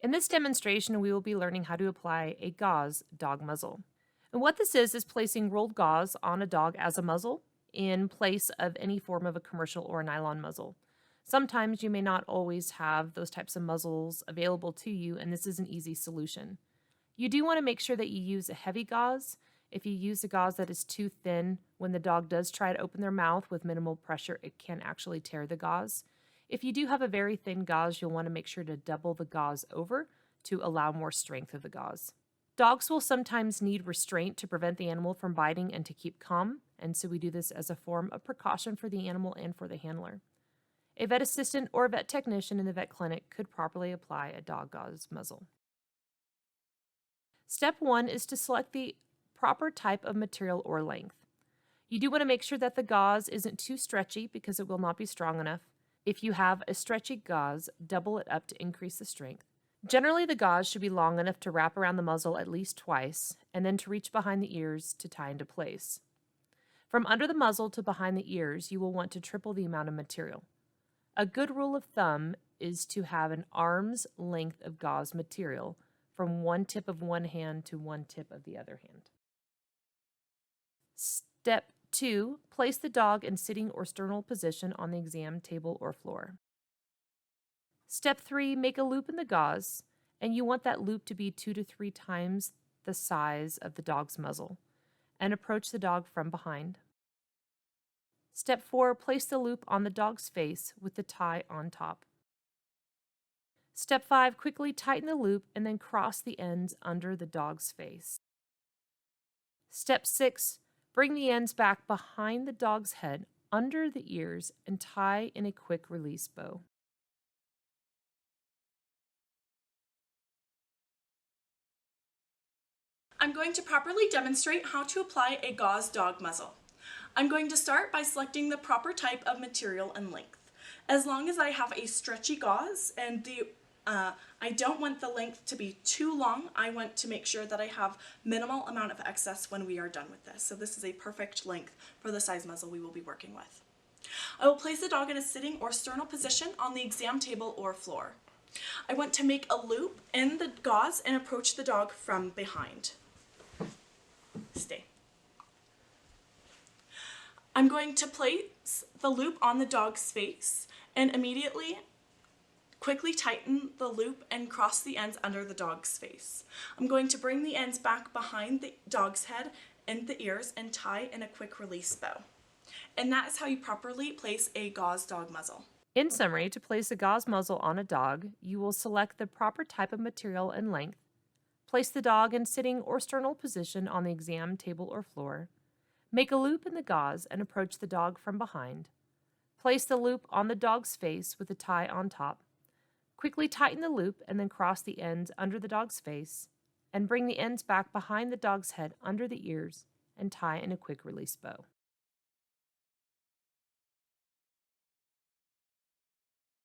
In this demonstration, we will be learning how to apply a gauze dog muzzle. And what this is placing rolled gauze on a dog as a muzzle in place of any form of a commercial or a nylon muzzle. Sometimes you may not always have those types of muzzles available to you, and this is an easy solution. You do want to make sure that you use a heavy gauze. If you use a gauze that is too thin, when the dog does try to open their mouth with minimal pressure, it can actually tear the gauze. If you do have a very thin gauze, you'll want to make sure to double the gauze over to allow more strength of the gauze. Dogs will sometimes need restraint to prevent the animal from biting and to keep calm, and so we do this as a form of precaution for the animal and for the handler. A vet assistant or vet technician in the vet clinic could properly apply a dog gauze muzzle. Step 1 is to select the proper type of material or length. You do want to make sure that the gauze isn't too stretchy because it will not be strong enough. If you have a stretchy gauze, double it up to increase the strength. Generally, the gauze should be long enough to wrap around the muzzle at least twice, and then to reach behind the ears to tie into place. From under the muzzle to behind the ears, you will want to triple the amount of material. A good rule of thumb is to have an arm's length of gauze material from one tip of one hand to one tip of the other hand. Step 2. Place the dog in sitting or sternal position on the exam table or floor. Step 3. Make a loop in the gauze, and you want that loop to be 2 to 3 times the size of the dog's muzzle, and approach the dog from behind. Step 4. Place the loop on the dog's face with the tie on top. Step 5. Quickly tighten the loop and then cross the ends under the dog's face. Step 6. Bring the ends back behind the dog's head, under the ears, and tie in a quick release bow. I'm going to properly demonstrate how to apply a gauze dog muzzle. I'm going to start by selecting the proper type of material and length. As long as I have a stretchy gauze and I don't want the length to be too long, I want to make sure that I have minimal amount of excess when we are done with this. So this is a perfect length for the size muzzle we will be working with. I will place the dog in a sitting or sternal position on the exam table or floor. I want to make a loop in the gauze and approach the dog from behind. Stay. I'm going to place the loop on the dog's face and immediately quickly tighten the loop and cross the ends under the dog's face. I'm going to bring the ends back behind the dog's head and the ears and tie in a quick release bow. And that is how you properly place a gauze dog muzzle. In summary, to place a gauze muzzle on a dog, you will select the proper type of material and length, place the dog in sitting or sternal position on the exam table or floor, make a loop in the gauze and approach the dog from behind, place the loop on the dog's face with a tie on top, quickly tighten the loop and then cross the ends under the dog's face, and bring the ends back behind the dog's head under the ears and tie in a quick release bow.